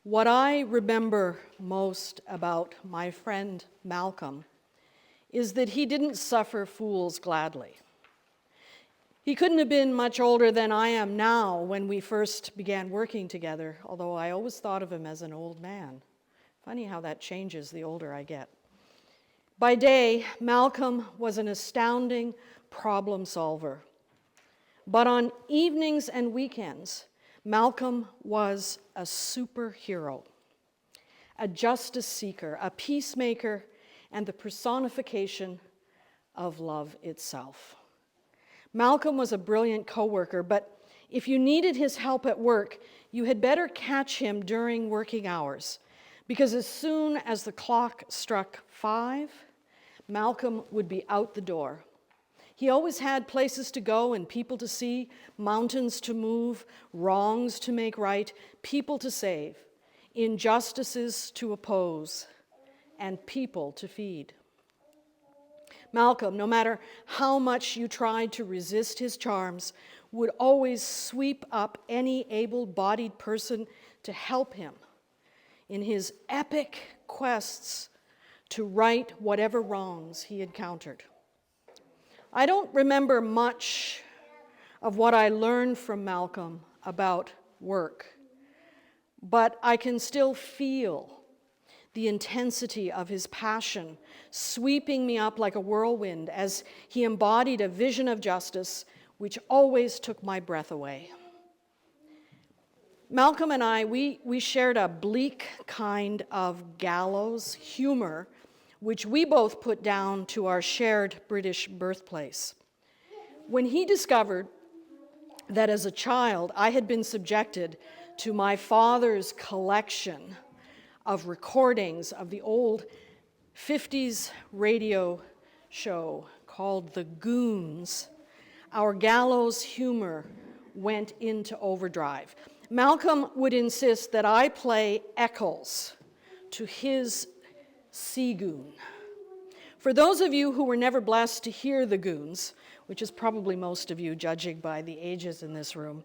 What I remember most about my friend Malcolm is that he didn't suffer fools gladly. He couldn't have been much older than I am now when we first began working together, although I always thought of him as an old man. Funny how that changes the older I get. By day, Malcolm was an astounding problem solver. But on evenings and weekends, Malcolm was a superhero, a justice seeker, a peacemaker, and the personification of love itself. Malcolm was a brilliant coworker, but if you needed his help at work, you had better catch him during working hours, because as soon as the clock struck 5, Malcolm would be out the door. He always had places to go and people to see, mountains to move, wrongs to make right, people to save, injustices to oppose, and people to feed. Malcolm, no matter how much you tried to resist his charms, would always sweep up any able-bodied person to help him in his epic quests to right whatever wrongs he encountered. I don't remember much of what I learned from Malcolm about work, but I can still feel the intensity of his passion sweeping me up like a whirlwind as he embodied a vision of justice which always took my breath away. Malcolm and I, we shared a bleak kind of gallows humor which we both put down to our shared British birthplace. When he discovered that as a child I had been subjected to my father's collection of recordings of the old 50s radio show called The Goons, our gallows humor went into overdrive. Malcolm would insist that I play Eccles to his Sea Goon. For those of you who were never blessed to hear The Goons, which is probably most of you judging by the ages in this room,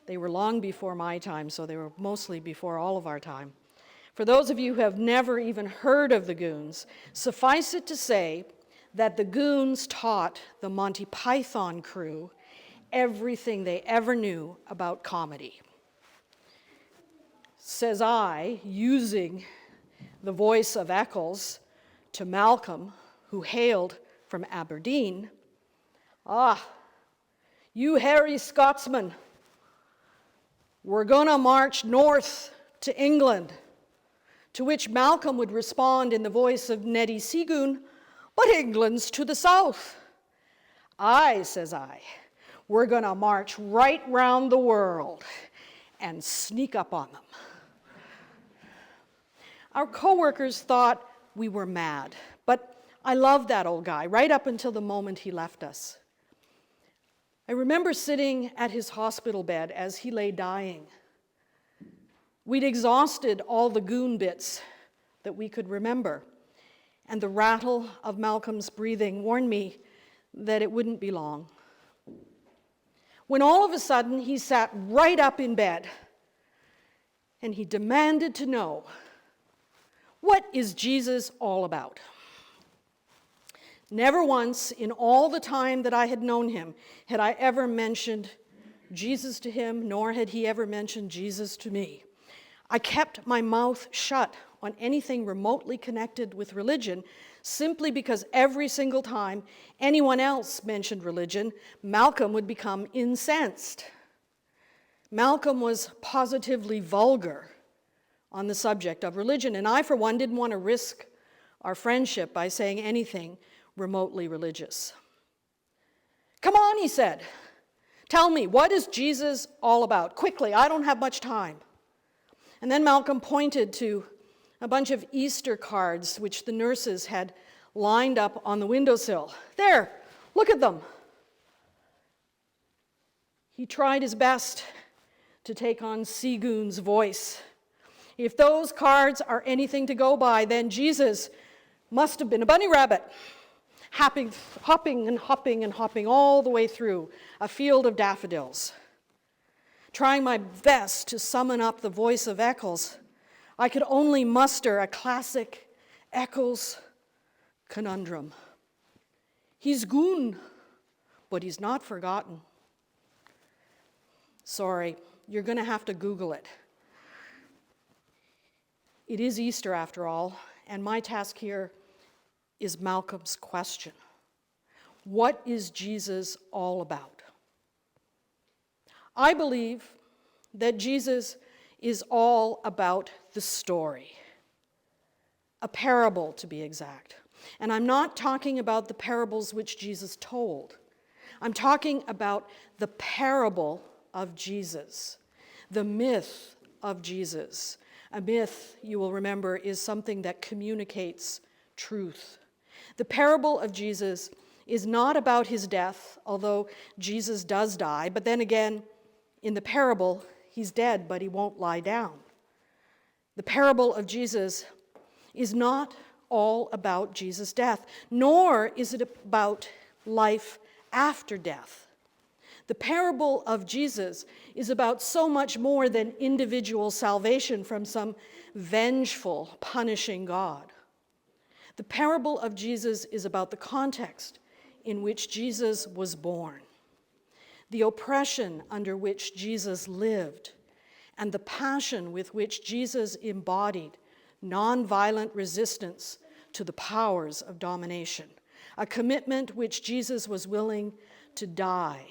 they were long before my time, so they were mostly before all of our time. For those of you who have never even heard of the Goons, suffice it to say that the Goons taught the Monty Python crew everything they ever knew about comedy. Says I, using the voice of Eccles to Malcolm, who hailed from Aberdeen, "Ah, you hairy Scotsman, we're gonna march north to England." To which Malcolm would respond in the voice of Neddy Seagoon, "But England's to the south." "Aye," says I, "we're gonna march right round the world and sneak up on them." Our coworkers thought we were mad, but I loved that old guy right up until the moment he left us. I remember sitting at his hospital bed as he lay dying. We'd exhausted all the goon bits that we could remember, and the rattle of Malcolm's breathing warned me that it wouldn't be long. When all of a sudden he sat right up in bed and he demanded to know, what is Jesus all about? Never once in all the time that I had known him had I ever mentioned Jesus to him, nor had he ever mentioned Jesus to me. I kept my mouth shut on anything remotely connected with religion simply because every single time anyone else mentioned religion, Malcolm would become incensed. Malcolm was positively vulgar on the subject of religion, and I, for one, didn't want to risk our friendship by saying anything remotely religious. "Come on," he said. "Tell me, what is Jesus all about? Quickly, I don't have much time." And then Malcolm pointed to a bunch of Easter cards which the nurses had lined up on the windowsill. "There, look at them." He tried his best to take on Seagoon's voice. "If those cards are anything to go by, then Jesus must have been a bunny rabbit, hopping and hopping and hopping all the way through a field of daffodils. Trying my best to summon up the voice of Eccles, I could only muster a classic Eccles conundrum. He's gone, but he's not forgotten. Sorry, you're going to have to Google it. It is Easter after all, and my task here is Malcolm's question. What is Jesus all about? I believe that Jesus is all about the story, a parable to be exact. And I'm not talking about the parables which Jesus told. I'm talking about the parable of Jesus, the myth of Jesus. A myth, you will remember, is something that communicates truth. The parable of Jesus is not about his death, although Jesus does die, but then again, in the parable, he's dead, but he won't lie down. The parable of Jesus is not all about Jesus' death, nor is it about life after death. The parable of Jesus is about so much more than individual salvation from some vengeful, punishing God. The parable of Jesus is about the context in which Jesus was born, the oppression under which Jesus lived, and the passion with which Jesus embodied nonviolent resistance to the powers of domination, a commitment which Jesus was willing to die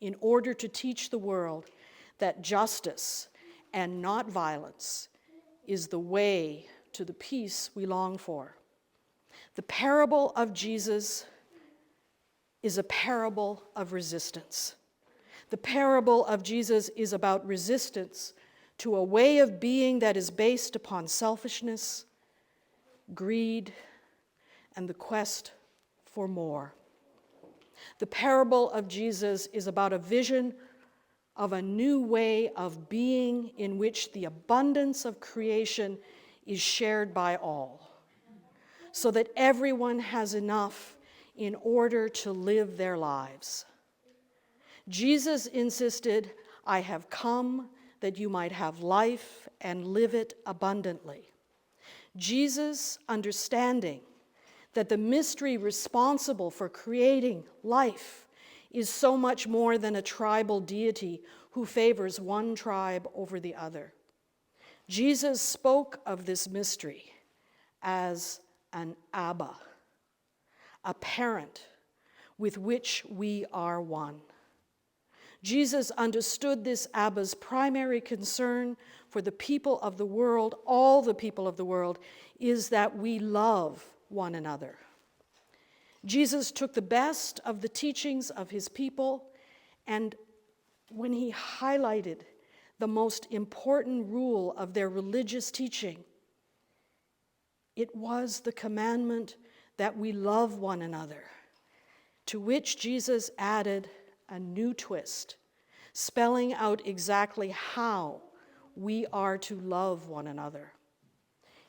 in order to teach the world that justice and not violence is the way to the peace we long for. The parable of Jesus is a parable of resistance. The parable of Jesus is about resistance to a way of being that is based upon selfishness, greed, and the quest for more. The parable of Jesus is about a vision of a new way of being in which the abundance of creation is shared by all, so that everyone has enough in order to live their lives. Jesus insisted, "I have come that you might have life and live it abundantly." Jesus' understanding that the mystery responsible for creating life is so much more than a tribal deity who favors one tribe over the other. Jesus spoke of this mystery as an Abba, a parent with which we are one. Jesus understood this Abba's primary concern for the people of the world, all the people of the world, is that we love one another. Jesus took the best of the teachings of his people, and when he highlighted the most important rule of their religious teaching, it was the commandment that we love one another, to which Jesus added a new twist, spelling out exactly how we are to love one another.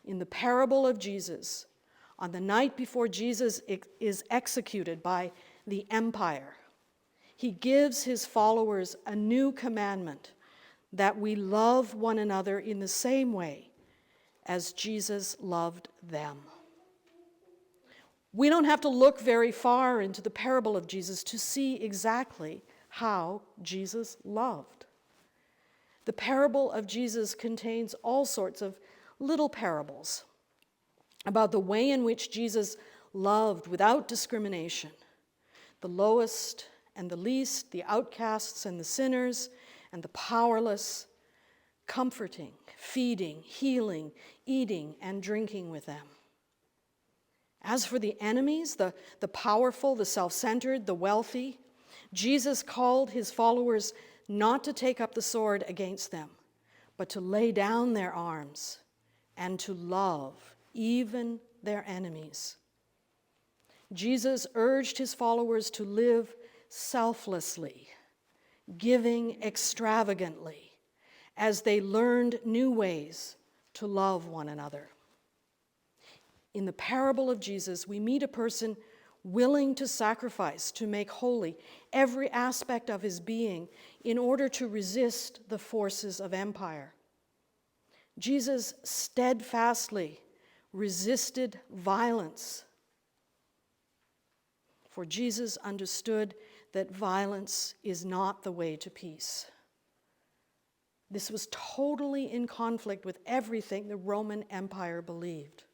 In the parable of Jesus, on the night before Jesus is executed by the empire, he gives his followers a new commandment, that we love one another in the same way as Jesus loved them. We don't have to look very far into the parable of Jesus to see exactly how Jesus loved. The parable of Jesus contains all sorts of little parables about the way in which Jesus loved without discrimination, the lowest and the least, the outcasts and the sinners and the powerless, comforting, feeding, healing, eating, and drinking with them. As for the enemies, the powerful, the self-centered, the wealthy, Jesus called his followers not to take up the sword against them, but to lay down their arms and to love even their enemies. Jesus urged his followers to live selflessly, giving extravagantly, as they learned new ways to love one another. In the parable of Jesus, we meet a person willing to sacrifice, to make holy every aspect of his being in order to resist the forces of empire. Jesus steadfastly resisted violence, for Jesus understood that violence is not the way to peace. This was totally in conflict with everything the Roman Empire believed.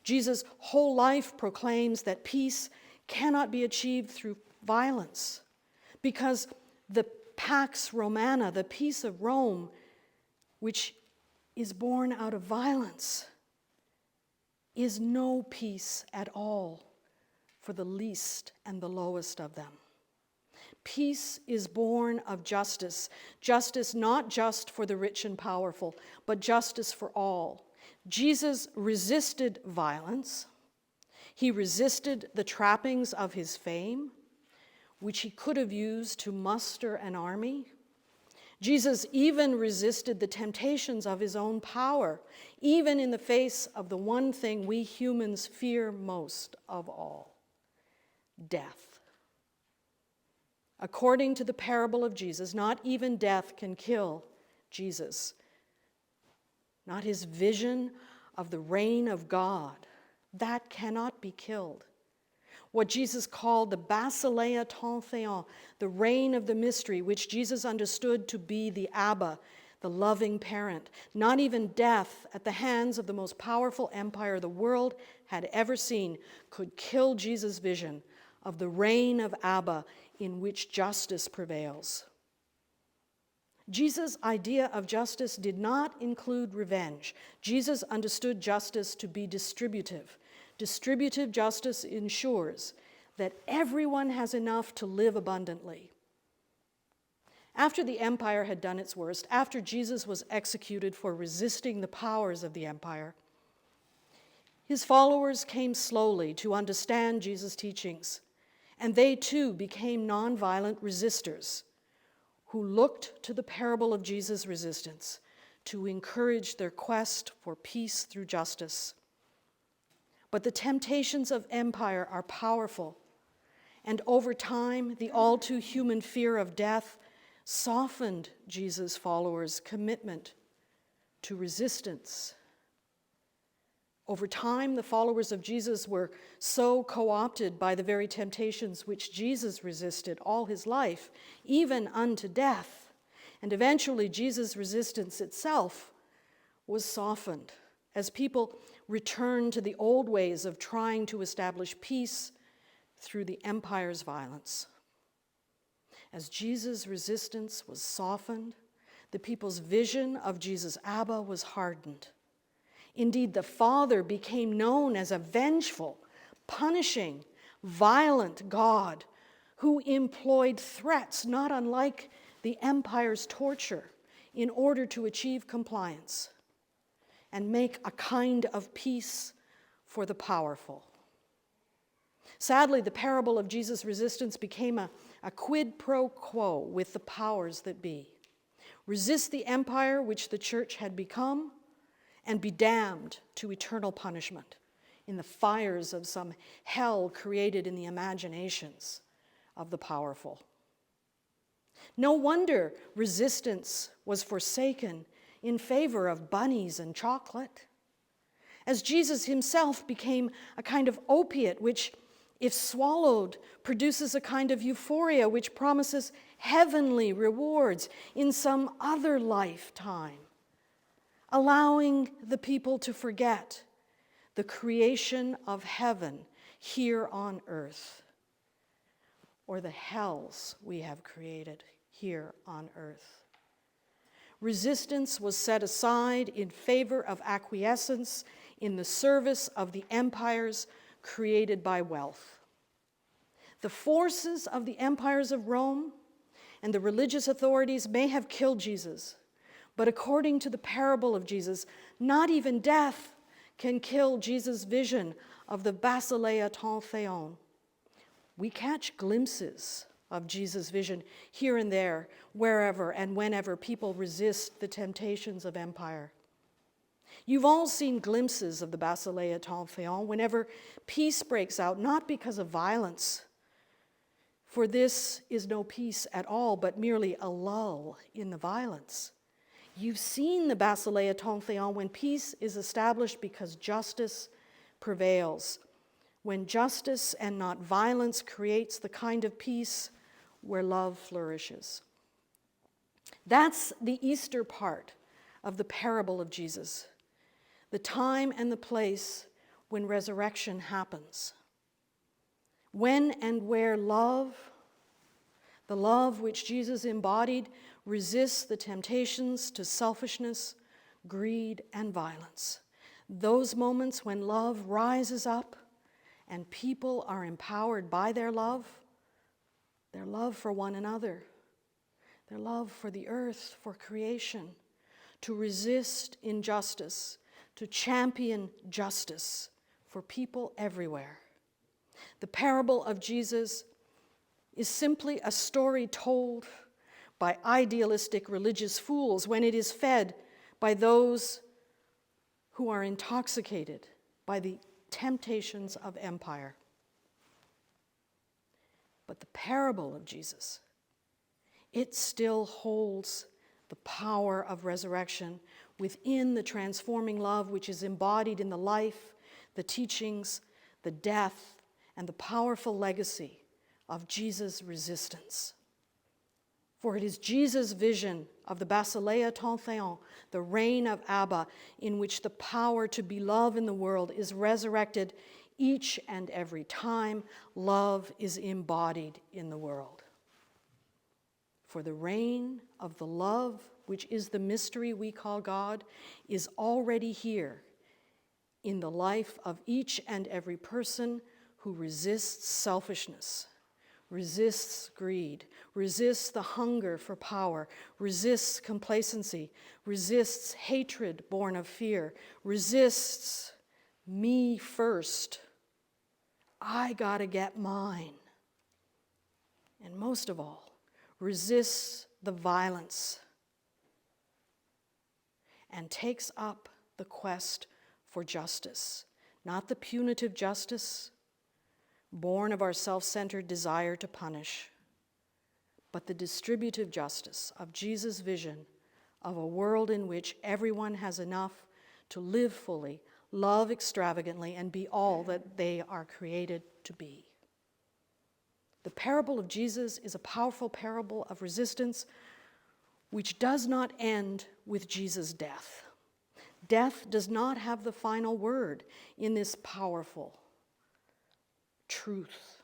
Jesus' whole life proclaims that peace cannot be achieved through violence, because the Pax Romana, the peace of Rome, which is born out of violence, is no peace at all for the least and the lowest of them. Peace is born of justice. Justice not just for the rich and powerful, but justice for all. Jesus resisted violence. He resisted the trappings of his fame, which he could have used to muster an army. Jesus even resisted the temptations of his own power, even in the face of the one thing we humans fear most of all: death. According to the parable of Jesus, not even death can kill Jesus. Not his vision of the reign of God. That cannot be killed. What Jesus called the basileia ton theon, the reign of the mystery, which Jesus understood to be the Abba, the loving parent. Not even death at the hands of the most powerful empire the world had ever seen could kill Jesus' vision of the reign of Abba in which justice prevails. Jesus' idea of justice did not include revenge. Jesus understood justice to be distributive. Distributive justice ensures that everyone has enough to live abundantly. After the empire had done its worst, after Jesus was executed for resisting the powers of the empire, his followers came slowly to understand Jesus' teachings, and they too became nonviolent resistors who looked to the parable of Jesus' resistance to encourage their quest for peace through justice. But the temptations of empire are powerful, and over time, the all-too-human fear of death softened Jesus' followers' commitment to resistance. Over time, the followers of Jesus were so co-opted by the very temptations which Jesus resisted all his life, even unto death. And eventually, Jesus' resistance itself was softened as people returned to the old ways of trying to establish peace through the empire's violence. As Jesus' resistance was softened, the people's vision of Jesus' Abba was hardened. Indeed, the Father became known as a vengeful, punishing, violent God who employed threats not unlike the empire's torture in order to achieve compliance and make a kind of peace for the powerful. Sadly, the parable of Jesus' resistance became a quid pro quo with the powers that be. Resist the empire which the church had become, and be damned to eternal punishment in the fires of some hell created in the imaginations of the powerful. No wonder resistance was forsaken in favor of bunnies and chocolate, as Jesus himself became a kind of opiate which, if swallowed, produces a kind of euphoria which promises heavenly rewards in some other lifetime, allowing the people to forget the creation of heaven here on earth, or the hells we have created here on earth. Resistance was set aside in favor of acquiescence in the service of the empires created by wealth. The forces of the empires of Rome and the religious authorities may have killed Jesus, but according to the parable of Jesus, not even death can kill Jesus' vision of the basileia ton theon. We catch glimpses of Jesus' vision here and there, wherever and whenever people resist the temptations of empire. You've all seen glimpses of the Basileia Templéon whenever peace breaks out, not because of violence, for this is no peace at all, but merely a lull in the violence. You've seen the Basileia Templéon when peace is established because justice prevails, when justice and not violence creates the kind of peace where love flourishes. That's the Easter part of the parable of Jesus, the time and the place when resurrection happens. When and where love, the love which Jesus embodied, resists the temptations to selfishness, greed, and violence. Those moments when love rises up and people are empowered by their love for one another, their love for the earth, for creation, to resist injustice, to champion justice for people everywhere. The parable of Jesus is simply a story told by idealistic religious fools when it is fed by those who are intoxicated by the temptations of empire. But the parable of Jesus, it still holds the power of resurrection within the transforming love which is embodied in the life, the teachings, the death, and the powerful legacy of Jesus' resistance. For it is Jesus' vision of the Basileia Templéon, the reign of Abba, in which the power to be love in the world is resurrected each and every time love is embodied in the world. For the reign of the love, which is the mystery we call God, is already here in the life of each and every person who resists selfishness, resists greed, resists the hunger for power, resists complacency, resists hatred born of fear, resists me first. I gotta get mine. And most of all, resists the violence and takes up the quest for justice, not the punitive justice born of our self-centered desire to punish, but the distributive justice of Jesus' vision of a world in which everyone has enough to live fully, love extravagantly, and be all that they are created to be. The parable of Jesus is a powerful parable of resistance which does not end with Jesus' death. Death does not have the final word in this powerful truth,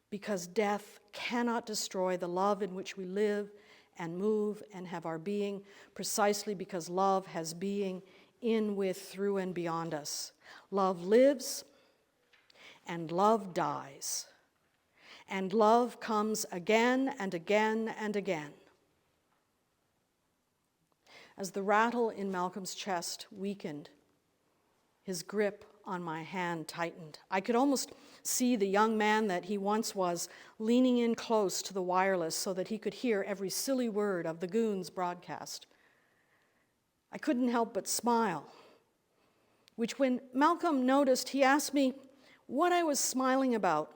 because death cannot destroy the love in which we live and move and have our being, precisely because love has being in, with, through, and beyond us. Love lives, and love dies, and love comes again and again and again. As the rattle in Malcolm's chest weakened, his grip on my hand tightened. I could almost see the young man that he once was leaning in close to the wireless so that he could hear every silly word of the goons' broadcast. I couldn't help but smile, which when Malcolm noticed, he asked me what I was smiling about.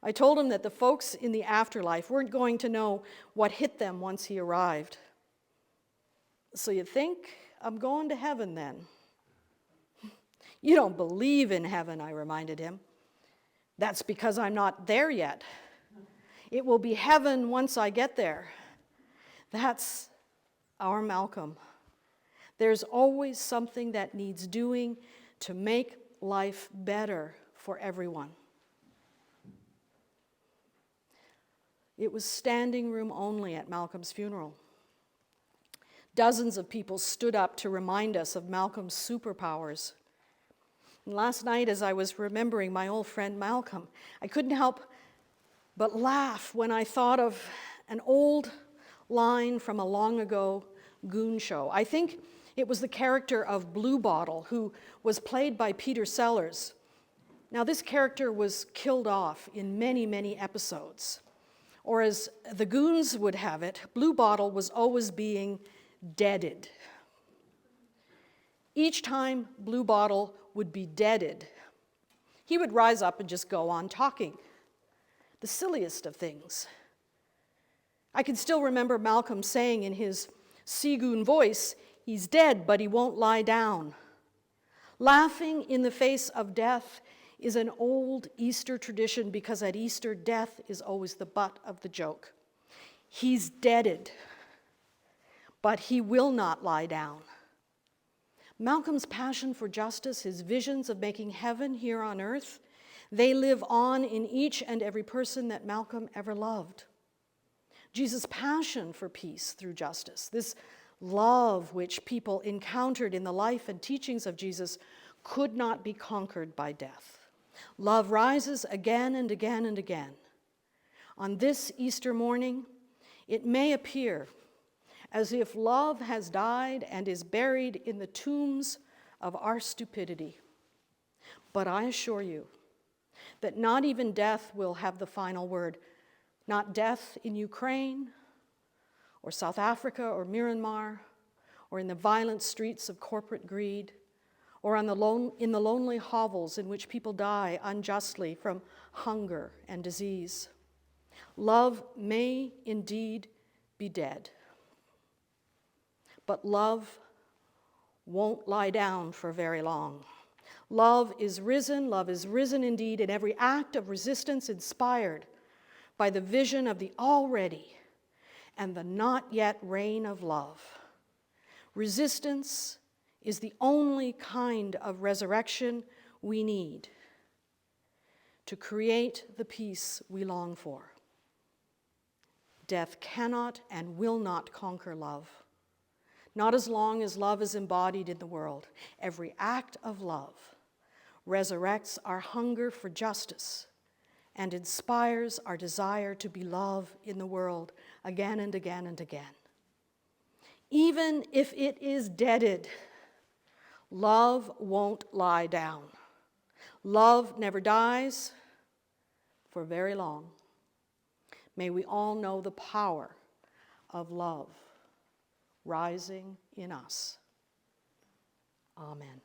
I told him that the folks in the afterlife weren't going to know what hit them once he arrived. So you think I'm going to heaven then? You don't believe in heaven, I reminded him. That's because I'm not there yet. It will be heaven once I get there. That's our Malcolm. There's always something that needs doing to make life better for everyone. It was standing room only at Malcolm's funeral. Dozens of people stood up to remind us of Malcolm's superpowers. And last night, as I was remembering my old friend Malcolm, I couldn't help but laugh when I thought of an old line from a long ago goon show. I think it was the character of Blue Bottle, who was played by Peter Sellers. Now, this character was killed off in many, many episodes. Or as the goons would have it, Blue Bottle was always being deaded. Each time Blue Bottle would be deaded, he would rise up and just go on talking. The silliest of things. I can still remember Malcolm saying in his Seagoon voice, "He's dead, but he won't lie down." Laughing in the face of death is an old Easter tradition because at Easter, death is always the butt of the joke. He's deaded, but he will not lie down. Malcolm's passion for justice, his visions of making heaven here on earth, they live on in each and every person that Malcolm ever loved. Jesus' passion for peace through justice, this love which people encountered in the life and teachings of Jesus, could not be conquered by death. Love rises again and again and again. On this Easter morning, it may appear as if love has died and is buried in the tombs of our stupidity. But I assure you that not even death will have the final word. Not death in Ukraine, or South Africa, or Myanmar, or in the violent streets of corporate greed, or in the lonely hovels in which people die unjustly from hunger and disease. Love may indeed be dead, but love won't lie down for very long. Love is risen indeed in every act of resistance inspired by the vision of the already and the not yet reign of love. Resistance is the only kind of resurrection we need to create the peace we long for. Death cannot and will not conquer love, not as long as love is embodied in the world. Every act of love resurrects our hunger for justice and inspires our desire to be love in the world again and again and again. Even if it is deaded, love won't lie down. Love never dies for very long. May we all know the power of love rising in us. Amen.